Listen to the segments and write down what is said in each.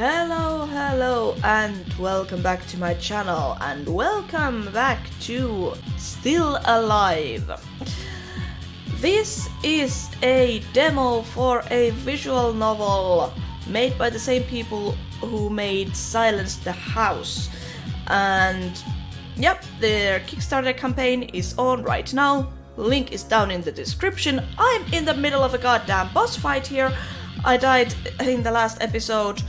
Hello, and welcome back to my channel, and welcome back to Still Alive. This is a demo for a visual novel made by the same people who made Silence the House. And yep, their Kickstarter campaign is on right now. Link is down in the description. I'm in the middle of a goddamn boss fight here. I died in the last episode,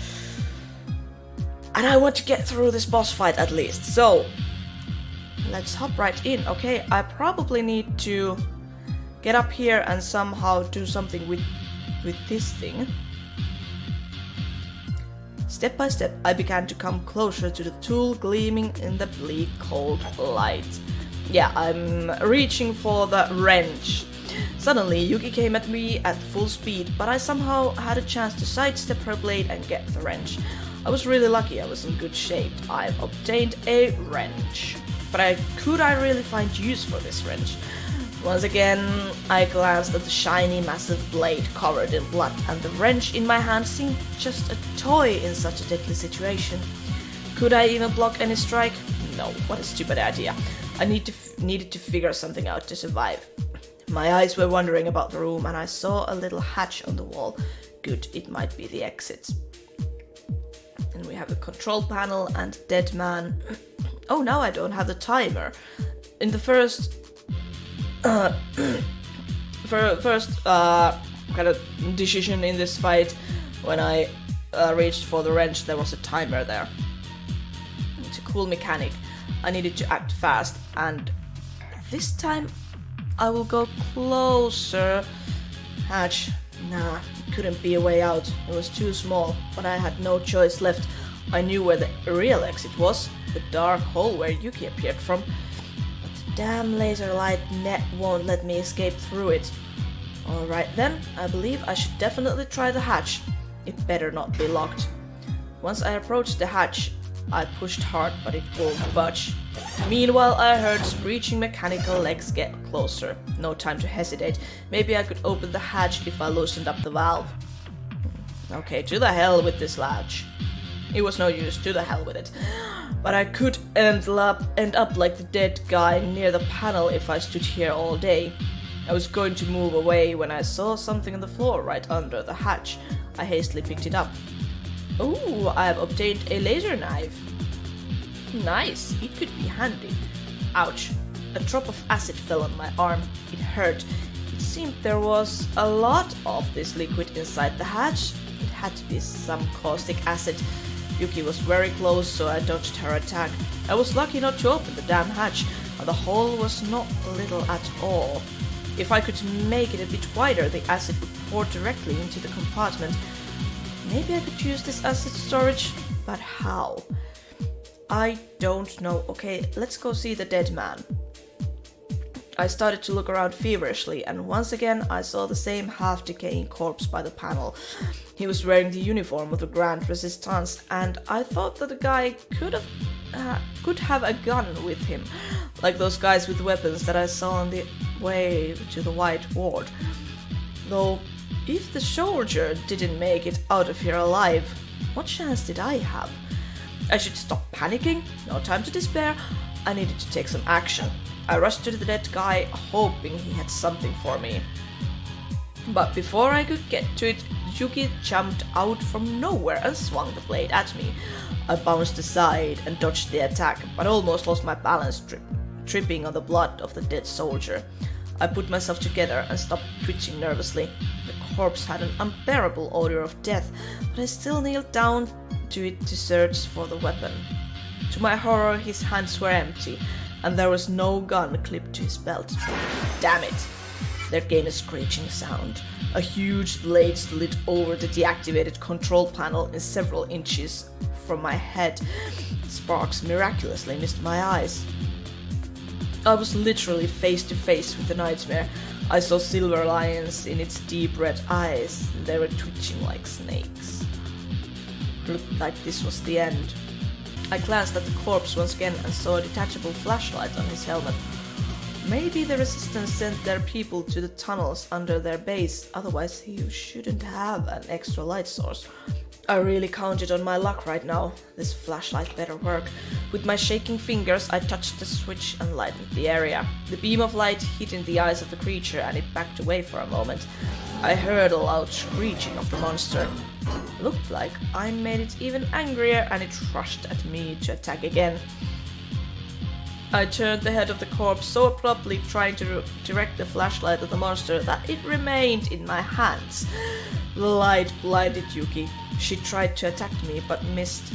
and I want to get through this boss fight at least. So let's hop right in. Okay, I probably need to get up here and somehow do something with this thing. Step by step, I began to come closer to the tool gleaming in the bleak cold light. Yeah, I'm reaching for the wrench. Suddenly, Yuki came at me at full speed, but I somehow had a chance to sidestep her blade and get the wrench. I was really lucky, I was in good shape. I obtained a wrench. But could I really find use for this wrench? Once again, I glanced at the shiny, massive blade covered in blood, and the wrench in my hand seemed just a toy in such a deadly situation. Could I even block any strike? No, what a stupid idea. I needed to figure something out to survive. My eyes were wandering about the room, and I saw a little hatch on the wall. Good, it might be the exit. And we have a control panel and dead man. Oh, now I don't have the timer. In the first kind of decision in this fight, when I reached for the wrench, there was a timer there. It's a cool mechanic. I needed to act fast, and this time I will go closer. Hatch. Nah, it couldn't be a way out. It was too small, but I had no choice left. I knew where the real exit was, the dark hole where Yuki appeared from. But the damn laser light net won't let me escape through it. Alright then, I believe I should definitely try the hatch. It better not be locked. Once I approached the hatch, I pushed hard, but it won't budge. Meanwhile, I heard screeching mechanical legs get closer. No time to hesitate. Maybe I could open the hatch if I loosened up the valve. Okay, to the hell with this latch. It was no use, to the hell with it. But I could end up like the dead guy near the panel if I stood here all day. I was going to move away when I saw something on the floor right under the hatch. I hastily picked it up. Ooh, I have obtained a laser knife. Nice, it could be handy. Ouch, a drop of acid fell on my arm. It hurt. It seemed there was a lot of this liquid inside the hatch. It had to be some caustic acid. Yuki was very close, so I dodged her attack. I was lucky not to open the damn hatch, and the hole was not little at all. If I could make it a bit wider, the acid would pour directly into the compartment. Maybe I could use this acid storage, but how? I don't know. Okay, let's go see the dead man. I started to look around feverishly, and once again I saw the same half-decaying corpse by the panel. He was wearing the uniform of the Grand Resistance, and I thought that the guy could have a gun with him, like those guys with weapons that I saw on the way to the White Ward. Though, if the soldier didn't make it out of here alive, what chance did I have? I should stop panicking. No time to despair. I needed to take some action. I rushed to the dead guy, hoping he had something for me. But before I could get to it, Yuki jumped out from nowhere and swung the blade at me. I bounced aside and dodged the attack, but almost lost my balance, tripping on the blood of the dead soldier. I put myself together and stopped twitching nervously. The corpse had an unbearable odor of death, but I still kneeled down to it to search for the weapon. To my horror, his hands were empty, and there was no gun clipped to his belt. Damn it! There came a screeching sound. A huge blade slid over the deactivated control panel in several inches from my head. Sparks miraculously missed my eyes. I was literally face to face with the nightmare. I saw silver lines in its deep red eyes. They were twitching like snakes. It looked like this was the end. I glanced at the corpse once again and saw a detachable flashlight on his helmet. Maybe the Resistance sent their people to the tunnels under their base, otherwise he shouldn't have an extra light source. I really counted on my luck right now. This flashlight better work. With my shaking fingers, I touched the switch and lightened the area. The beam of light hit in the eyes of the creature and it backed away for a moment. I heard a loud screeching of the monster. Looked like I made it even angrier and it rushed at me to attack again. I turned the head of the corpse so abruptly, trying to direct the flashlight at the monster, that it remained in my hands. The light blinded Yuki. She tried to attack me, but missed.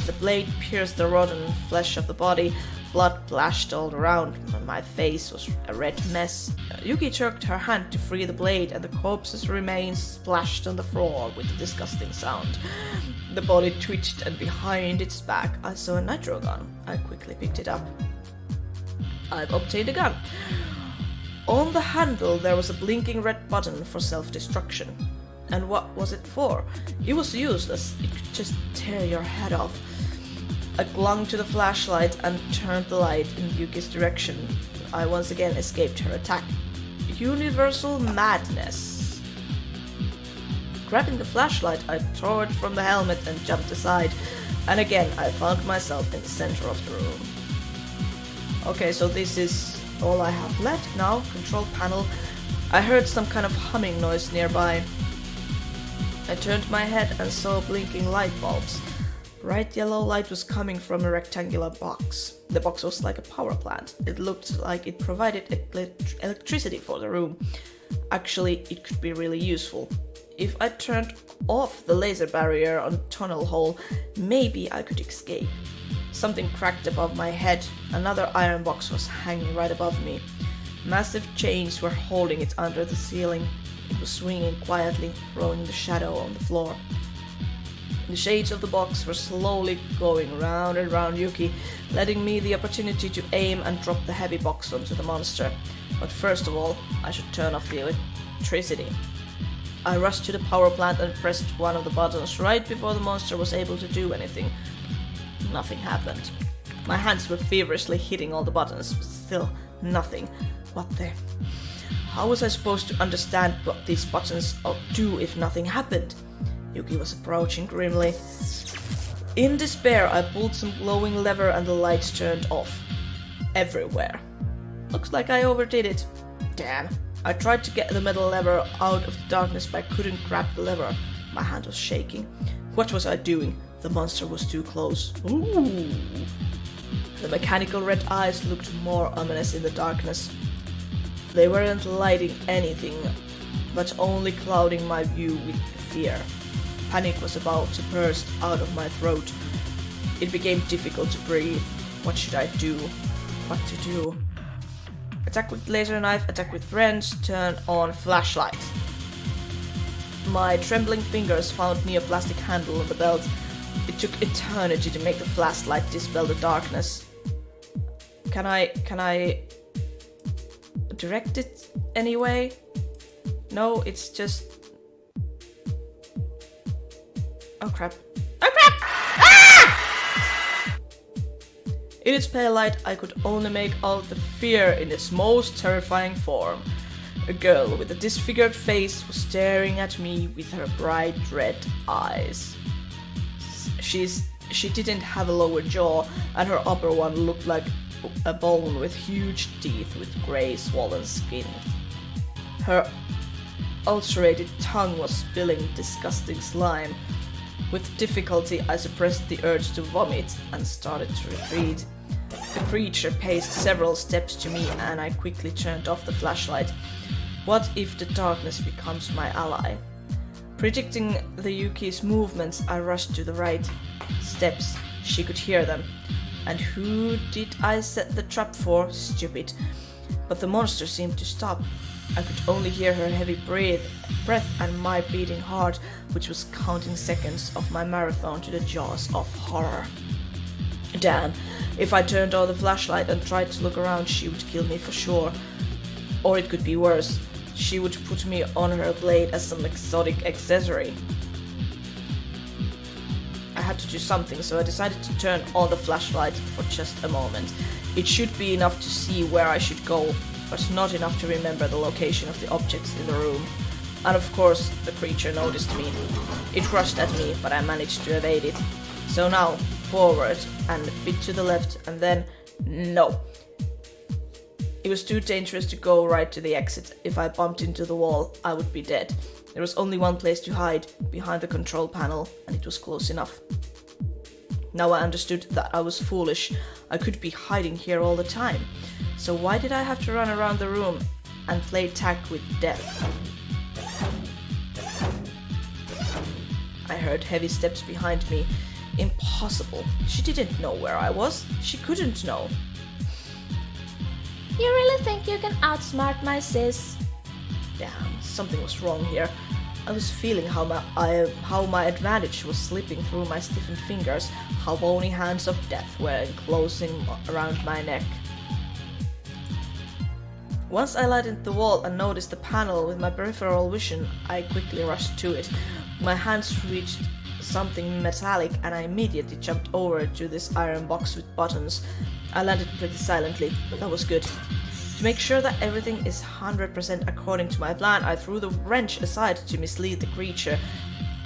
The blade pierced the rotten flesh of the body. Blood splashed all around, and my face was a red mess. Yuki jerked her hand to free the blade, and the corpse's remains splashed on the floor with a disgusting sound. The body twitched, and behind its back I saw a nitro gun. I quickly picked it up. I've obtained a gun. On the handle there was a blinking red button for self-destruction. And what was it for? It was useless. It could just tear your head off. I clung to the flashlight and turned the light in Yuki's direction. I once again escaped her attack. Universal madness. Grabbing the flashlight, I tore it from the helmet and jumped aside. And again, I found myself in the center of the room. Okay, so this is all I have left now. Control panel. I heard some kind of humming noise nearby. I turned my head and saw blinking light bulbs. Bright yellow light was coming from a rectangular box. The box was like a power plant. It looked like it provided electricity for the room. Actually, it could be really useful. If I turned off the laser barrier on tunnel hole, maybe I could escape. Something cracked above my head. Another iron box was hanging right above me. Massive chains were holding it under the ceiling. It was swinging quietly, throwing the shadow on the floor. The shades of the box were slowly going round and round Yuki, letting me the opportunity to aim and drop the heavy box onto the monster. But first of all, I should turn off the electricity. I rushed to the power plant and pressed one of the buttons right before the monster was able to do anything. Nothing happened. My hands were feverishly hitting all the buttons, but still nothing. What the... How was I supposed to understand what these buttons do if nothing happened? Yuki was approaching grimly. In despair, I pulled some glowing lever and the lights turned off. Everywhere. Looks like I overdid it. Damn. I tried to get the metal lever out of the darkness, but I couldn't grab the lever. My hand was shaking. What was I doing? The monster was too close. Ooh. The mechanical red eyes looked more ominous in the darkness. They weren't lighting anything, but only clouding my view with fear. Panic was about to burst out of my throat. It became difficult to breathe. What should I do? What to do? Attack with laser knife, attack with wrench, turn on flashlight. My trembling fingers found me a plastic handle on the belt. It took eternity to make the flashlight dispel the darkness. Can I direct it anyway? No, it's just... Oh crap. Oh crap! Ah! In its pale light, I could only make out the fear in its most terrifying form. A girl with a disfigured face was staring at me with her bright red eyes. She didn't have a lower jaw, and her upper one looked like a bone with huge teeth with grey swollen skin. Her ulcerated tongue was spilling disgusting slime. With difficulty, I suppressed the urge to vomit and started to retreat. The creature paced several steps to me, and I quickly turned off the flashlight. What if the darkness becomes my ally? Predicting the Yuki's movements, I rushed to the right. Steps. She could hear them. And who did I set the trap for? Stupid. But the monster seemed to stop. I could only hear her heavy breath and my beating heart, which was counting seconds of my marathon to the jaws of horror. Damn, if I turned on the flashlight and tried to look around, she would kill me for sure. Or it could be worse. She would put me on her blade as some exotic accessory. I had to do something, so I decided to turn on the flashlight for just a moment. It should be enough to see where I should go, but not enough to remember the location of the objects in the room. And of course, the creature noticed me. It rushed at me, but I managed to evade it. So now, forward, and a bit to the left, and then no. It was too dangerous to go right to the exit. If I bumped into the wall, I would be dead. There was only one place to hide, behind the control panel, and it was close enough. Now I understood that I was foolish. I could be hiding here all the time. So why did I have to run around the room and play tag with death? I heard heavy steps behind me. Impossible. She didn't know where I was. She couldn't know. You really think you can outsmart my sis? Damn, something was wrong here. I was feeling how my advantage was slipping through my stiffened fingers, how bony hands of death were enclosing around my neck. Once I lighted the wall and noticed the panel with my peripheral vision, I quickly rushed to it. My hands reached something metallic and I immediately jumped over to this iron box with buttons. I landed pretty silently, but that was good. To make sure that everything is 100% according to my plan, I threw the wrench aside to mislead the creature,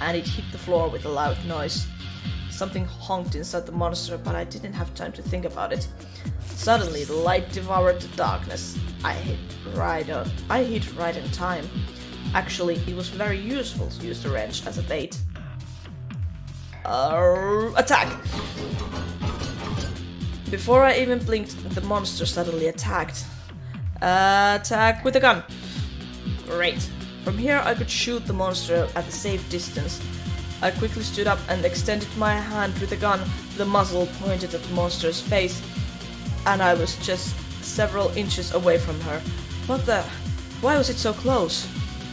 and it hit the floor with a loud noise. Something honked inside the monster, but I didn't have time to think about it. Suddenly, the light devoured the darkness. I hit right in time. Actually, it was very useful to use the wrench as a bait. Attack! Before I even blinked, the monster suddenly attacked. Attack with a gun. Great. From here I could shoot the monster at a safe distance. I quickly stood up and extended my hand with the gun. The muzzle pointed at the monster's face, and I was just several inches away from her. What the? Why was it so close?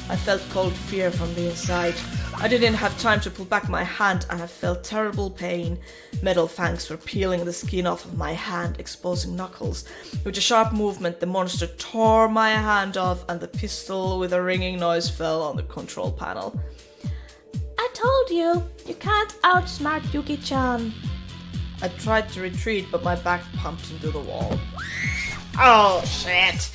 I felt cold fear from the inside. I didn't have time to pull back my hand and I felt terrible pain. Metal fangs were peeling the skin off of my hand, exposing knuckles. With a sharp movement, the monster tore my hand off and the pistol with a ringing noise fell on the control panel. I told you, you can't outsmart Yuki-chan. I tried to retreat, but my back pumped into the wall. Oh shit!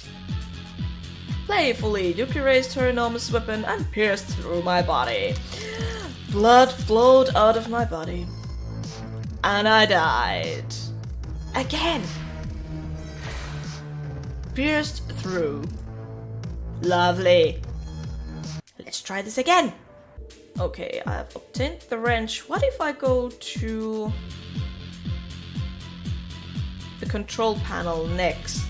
Playfully, Yuki raised her enormous weapon and pierced through my body. Blood flowed out of my body. And I died. Again! Pierced through. Lovely. Let's try this again. Okay, I have obtained the wrench. What if I go to the control panel next?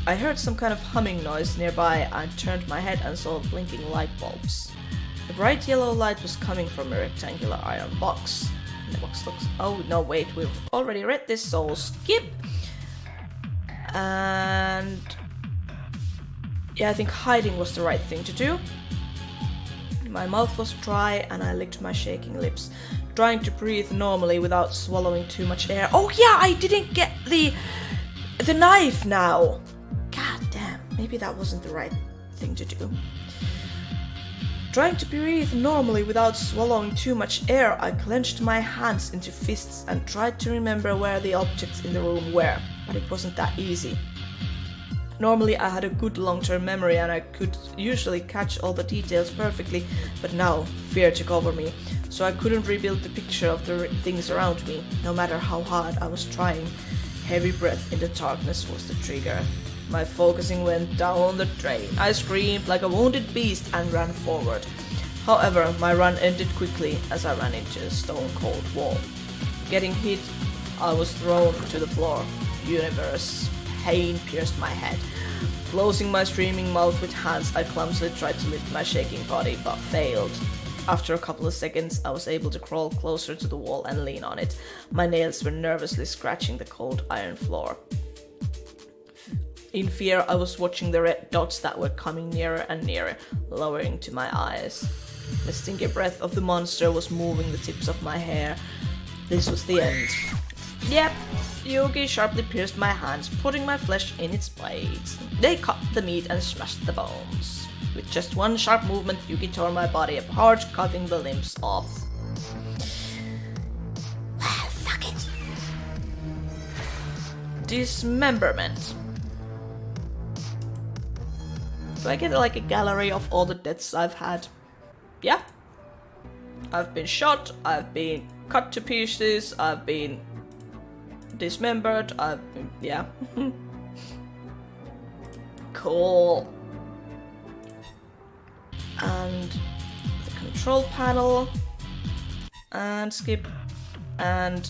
I heard some kind of humming noise nearby and turned my head and saw blinking light bulbs. The bright yellow light was coming from a rectangular iron box. The box looks... Oh, no, wait, we've already read this, so skip! And... yeah, I think hiding was the right thing to do. My mouth was dry and I licked my shaking lips, trying to breathe normally without swallowing too much air. Oh yeah, I didn't get the knife now! God damn, maybe that wasn't the right thing to do. Trying to breathe normally without swallowing too much air, I clenched my hands into fists and tried to remember where the objects in the room were, but it wasn't that easy. Normally I had a good long-term memory and I could usually catch all the details perfectly, but now fear took over me, so I couldn't rebuild the picture of the things around me, no matter how hard I was trying. Heavy breath in the darkness was the trigger. My focusing went down the drain. I screamed like a wounded beast and ran forward. However, my run ended quickly as I ran into a stone-cold wall. Getting hit, I was thrown to the floor. Universe. Pain pierced my head. Closing my streaming mouth with hands, I clumsily tried to lift my shaking body, but failed. After a couple of seconds, I was able to crawl closer to the wall and lean on it. My nails were nervously scratching the cold iron floor. In fear, I was watching the red dots that were coming nearer and nearer, lowering to my eyes. The stinky breath of the monster was moving the tips of my hair. This was the end. Yep, Yuki sharply pierced my hands, putting my flesh in its blades. They cut the meat and smashed the bones. With just one sharp movement, Yuki tore my body apart, cutting the limbs off. Well, fuck it. Dismemberment. Do I get like a gallery of all the deaths I've had? Yeah. I've been shot, I've been cut to pieces, I've been dismembered, yeah. Cool. And the control panel. And skip. And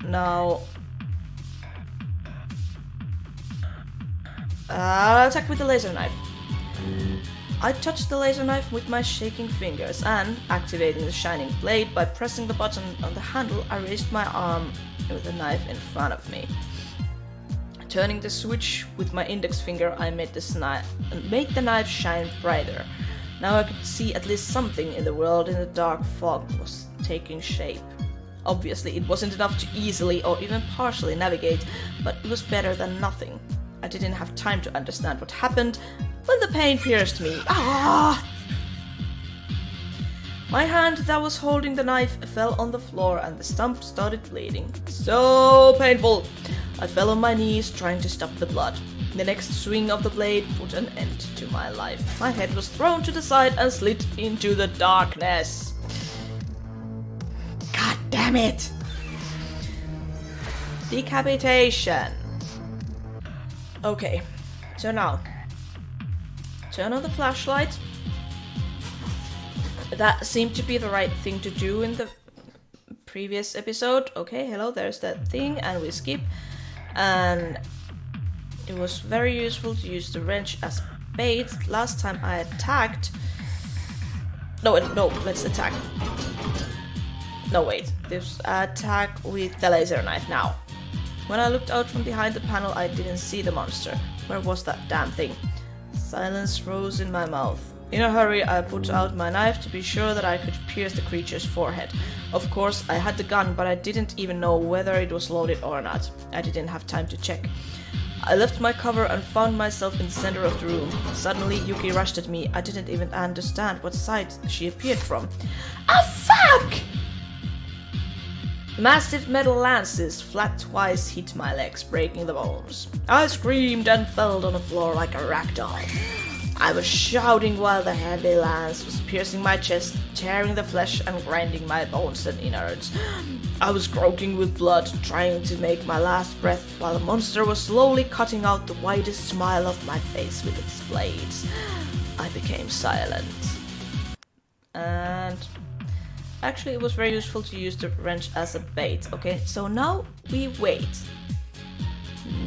now... attack with the laser knife. I touched the laser knife with my shaking fingers and, activating the shining blade by pressing the button on the handle, I raised my arm with the knife in front of me. Turning the switch with my index finger, I made the knife shine brighter. Now I could see at least something in the world in the dark fog was taking shape. Obviously, it wasn't enough to easily or even partially navigate, but it was better than nothing. I didn't have time to understand what happened when the pain pierced me. Ah! My hand that was holding the knife fell on the floor and the stump started bleeding. So painful! I fell on my knees trying to stop the blood. The next swing of the blade put an end to my life. My head was thrown to the side and slid into the darkness. God damn it! Decapitation. Okay, so now, turn on the flashlight. That seemed to be the right thing to do in the previous episode. Okay, hello, there's that thing, and we skip. And it was very useful to use the wrench as bait. Last time I attacked... No, let's attack. No, wait, this attack with the laser knife now. When I looked out from behind the panel, I didn't see the monster. Where was that damn thing? Silence rose in my mouth. In a hurry, I put out my knife to be sure that I could pierce the creature's forehead. Of course, I had the gun, but I didn't even know whether it was loaded or not. I didn't have time to check. I left my cover and found myself in the center of the room. Suddenly, Yuki rushed at me. I didn't even understand what side she appeared from. Oh, fuck! Massive metal lances flat twice hit my legs, breaking the bones. I screamed and fell on the floor like a ragdoll. I was shouting while the heavy lance was piercing my chest, tearing the flesh and grinding my bones and innards. I was croaking with blood, trying to make my last breath, while the monster was slowly cutting out the widest smile of my face with its blades. I became silent. And... actually, it was very useful to use the wrench as a bait. Okay, so now we wait.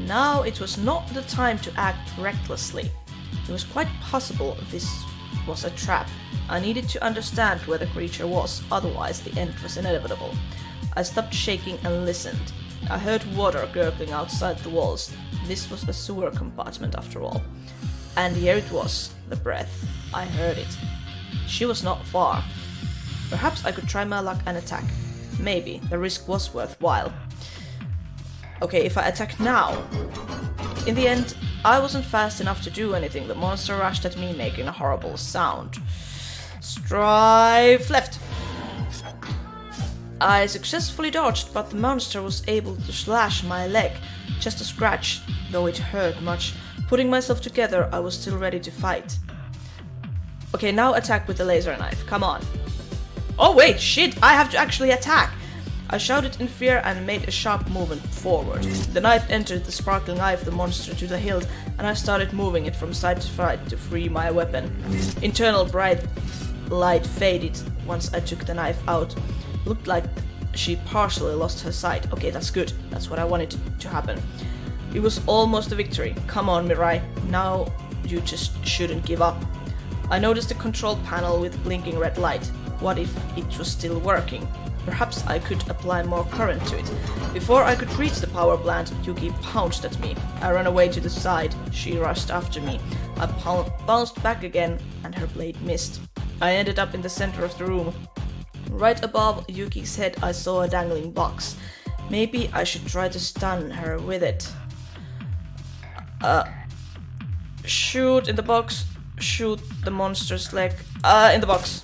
Now it was not the time to act recklessly. It was quite possible this was a trap. I needed to understand where the creature was, otherwise the end was inevitable. I stopped shaking and listened. I heard water gurgling outside the walls. This was a sewer compartment after all. And here it was, the breath. I heard it. She was not far. Perhaps I could try my luck and attack. Maybe, the risk was worthwhile. Okay, if I attack now... In the end, I wasn't fast enough to do anything. The monster rushed at me, making a horrible sound. Strive left! I successfully dodged, but the monster was able to slash my leg. Just a scratch, though it hurt much. Putting myself together, I was still ready to fight. Okay, now attack with the laser knife. Come on. Oh wait, shit! I have to actually attack! I shouted in fear and made a sharp movement forward. The knife entered the sparkling eye of the monster to the hilt, and I started moving it from side to side to free my weapon. Internal bright light faded once I took the knife out. Looked like she partially lost her sight. Okay, that's good. That's what I wanted to happen. It was almost a victory. Come on, Mirai. Now you just shouldn't give up. I noticed the control panel with blinking red light. What if it was still working? Perhaps I could apply more current to it. Before I could reach the power plant, Yuki pounced at me. I ran away to the side. She rushed after me. I bounced back again, and her blade missed. I ended up in the center of the room. Right above Yuki's head, I saw a dangling box. Maybe I should try to stun her with it. Shoot in the box. Shoot the monster's leg. In the box.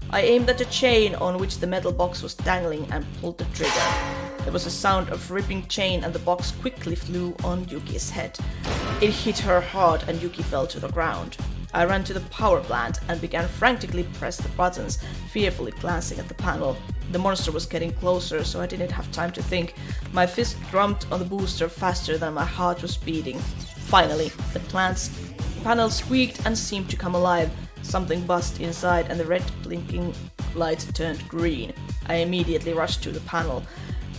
I aimed at the chain on which the metal box was dangling and pulled the trigger. There was a sound of ripping chain and the box quickly flew on Yuki's head. It hit her hard and Yuki fell to the ground. I ran to the power plant and began frantically press the buttons, fearfully glancing at the panel. The monster was getting closer, so I didn't have time to think. My fist drummed on the booster faster than my heart was beating. Finally, the panel squeaked and seemed to come alive. Something buzzed inside and the red blinking light turned green. I immediately rushed to the panel.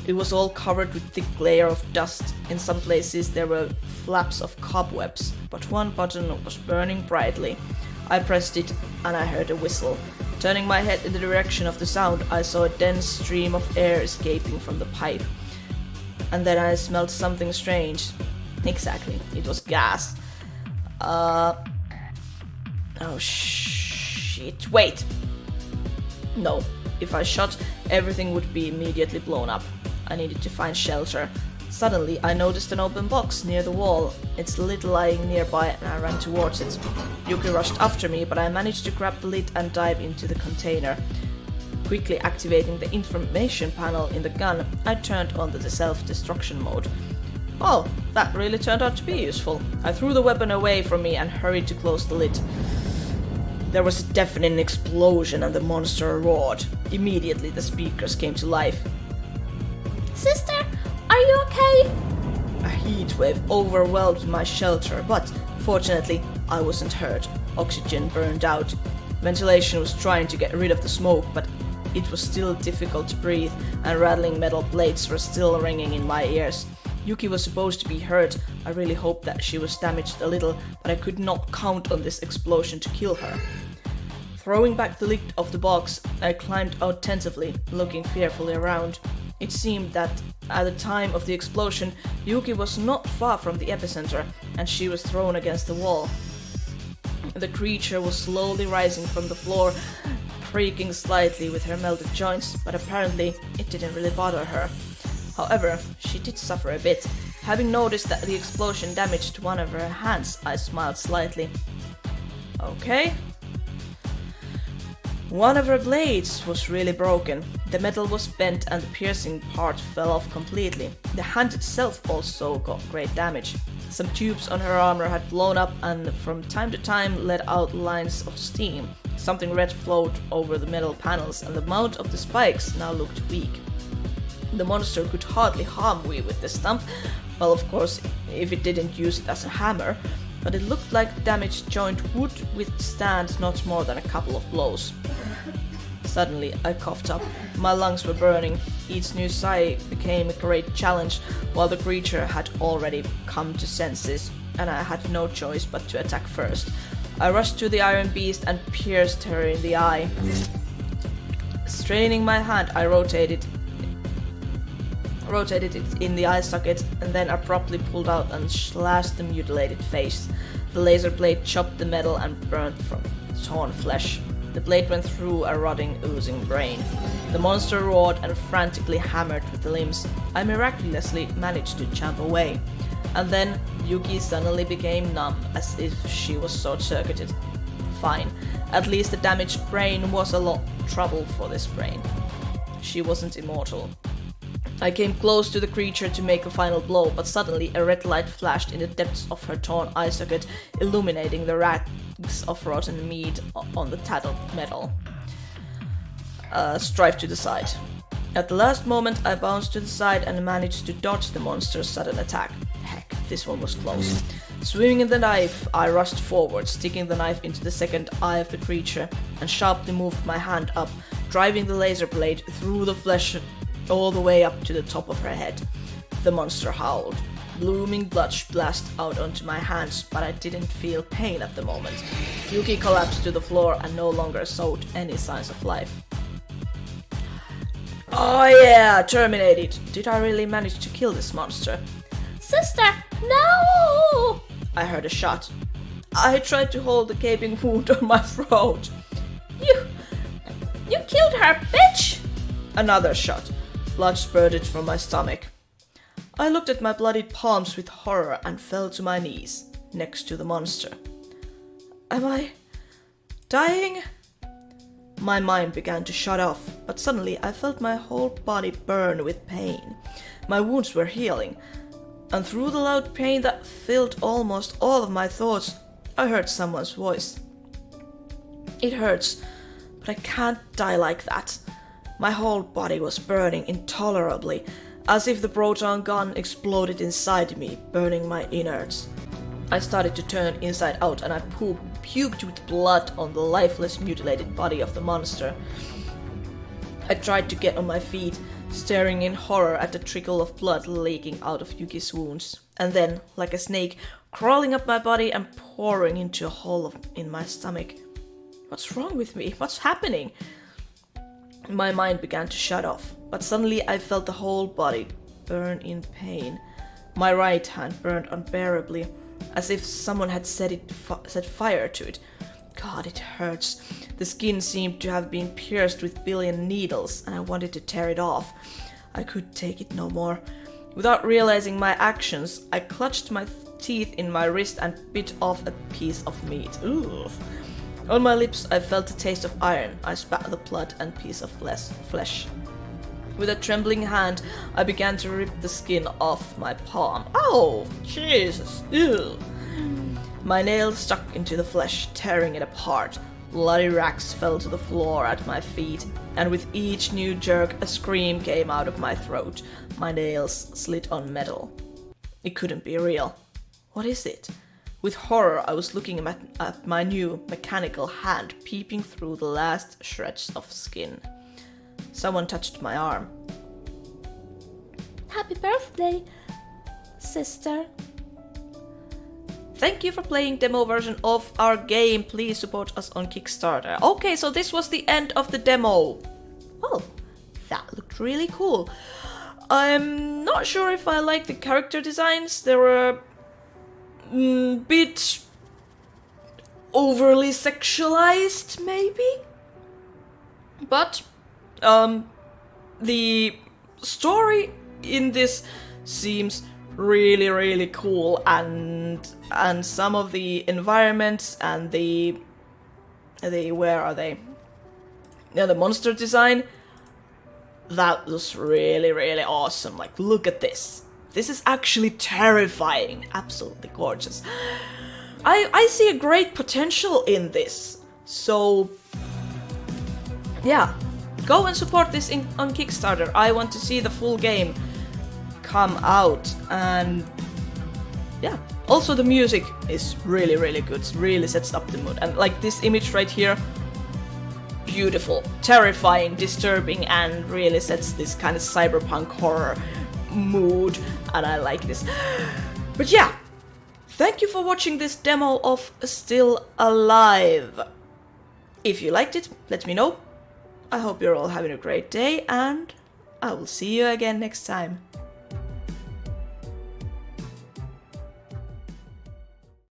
It was all covered with thick layer of dust. In some places there were flaps of cobwebs, but one button was burning brightly. I pressed it and I heard a whistle. Turning my head in the direction of the sound, I saw a dense stream of air escaping from the pipe. And then I smelled something strange. Exactly, it was gas. Oh shit, wait! No, if I shot, everything would be immediately blown up. I needed to find shelter. Suddenly, I noticed an open box near the wall. Its lid lying nearby and I ran towards it. Yuki rushed after me, but I managed to grab the lid and dive into the container. Quickly activating the information panel in the gun, I turned on the self-destruction mode. Well, that really turned out to be useful. I threw the weapon away from me and hurried to close the lid. There was a deafening explosion and the monster roared. Immediately the speakers came to life. Sister, are you okay? A heat wave overwhelmed my shelter, but fortunately I wasn't hurt. Oxygen burned out. Ventilation was trying to get rid of the smoke, but it was still difficult to breathe, and rattling metal plates were still ringing in my ears. Yuki was supposed to be hurt. I really hoped that she was damaged a little, but I could not count on this explosion to kill her. Throwing back the lid of the box, I climbed out tentatively, looking fearfully around. It seemed that at the time of the explosion, Yuki was not far from the epicenter, and she was thrown against the wall. The creature was slowly rising from the floor, creaking slightly with her melted joints, but apparently it didn't really bother her. However, she did suffer a bit. Having noticed that the explosion damaged one of her hands, I smiled slightly. Okay. One of her blades was really broken. The metal was bent and the piercing part fell off completely. The hand itself also got great damage. Some tubes on her armor had blown up and from time to time let out lines of steam. Something red flowed over the metal panels and the mount of the spikes now looked weak. The monster could hardly harm me with the stump, well of course if it didn't use it as a hammer, but it looked like the damaged joint would withstand not more than a couple of blows. Suddenly I coughed up. My lungs were burning. Each new sigh became a great challenge, while the creature had already come to senses, and I had no choice but to attack first. I rushed to the iron beast and pierced her in the eye. Straining my hand, I rotated it in the eye socket and then abruptly pulled out and slashed the mutilated face. The laser blade chopped the metal and burnt from torn flesh. The blade went through a rotting, oozing brain. The monster roared and frantically hammered with the limbs. I miraculously managed to jump away. And then Yuki suddenly became numb, as if she was short-circuited. Fine. At least the damaged brain was a lot of trouble for this brain. She wasn't immortal. I came close to the creature to make a final blow, but suddenly a red light flashed in the depths of her torn eye socket, illuminating the rags of rotten meat on the tattered metal. Strive to the side. At the last moment, I bounced to the side and managed to dodge the monster's sudden attack. Heck, this one was close. Swinging in the knife, I rushed forward, sticking the knife into the second eye of the creature, and sharply moved my hand up, driving the laser blade through the flesh all the way up to the top of her head. The monster howled. Blooming blood splashed out onto my hands, but I didn't feel pain at the moment. Yuki collapsed to the floor and no longer showed any signs of life. Oh yeah, terminated. Did I really manage to kill this monster? Sister, no! I heard a shot. I tried to hold the gaping wound on my throat. You killed her, bitch! Another shot. Blood spurted from my stomach. I looked at my bloodied palms with horror and fell to my knees, next to the monster. Am I dying? My mind began to shut off, but suddenly I felt my whole body burn with pain. My wounds were healing, and through the loud pain that filled almost all of my thoughts, I heard someone's voice. It hurts, but I can't die like that. My whole body was burning intolerably, as if the proton gun exploded inside me, burning my innards. I started to turn inside out and I puked with blood on the lifeless, mutilated body of the monster. I tried to get on my feet, staring in horror at the trickle of blood leaking out of Yuki's wounds, and then, like a snake, crawling up my body and pouring into a hole in my stomach. What's wrong with me? What's happening? My mind began to shut off, but suddenly I felt the whole body burn in pain. My right hand burned unbearably, as if someone had set fire to it. God, it hurts. The skin seemed to have been pierced with billion needles, and I wanted to tear it off. I could take it no more. Without realizing my actions, I clutched my teeth in my wrist and bit off a piece of meat. Ugh. On my lips, I felt the taste of iron. I spat the blood and piece of flesh. With a trembling hand, I began to rip the skin off my palm. Oh, Jesus! Ew! My nails stuck into the flesh, tearing it apart. Bloody racks fell to the floor at my feet, and with each new jerk, a scream came out of my throat. My nails slid on metal. It couldn't be real. What is it? With horror, I was looking at my new mechanical hand peeping through the last shreds of skin. Someone touched my arm. Happy birthday, sister. Thank you for playing demo version of our game. Please support us on Kickstarter. Okay, so this was the end of the demo. Oh, that looked really cool. I'm not sure if I like the character designs. They were a bit overly sexualized, maybe? But the story in this seems really, really cool, and some of the environments and the where are they? Yeah, the monster design, that was really, really awesome. Like, look at this. This is actually terrifying. Absolutely gorgeous. I see a great potential in this. So yeah, go and support this on Kickstarter. I want to see the full game come out, and yeah, also the music is really, really good. It really sets up the mood, and like this image right here, beautiful, terrifying, disturbing, and really sets this kind of cyberpunk horror mood, and I like this. But yeah, thank you for watching this demo of Still Alive. If you liked it, let me know. I hope you're all having a great day, and I will see you again next time.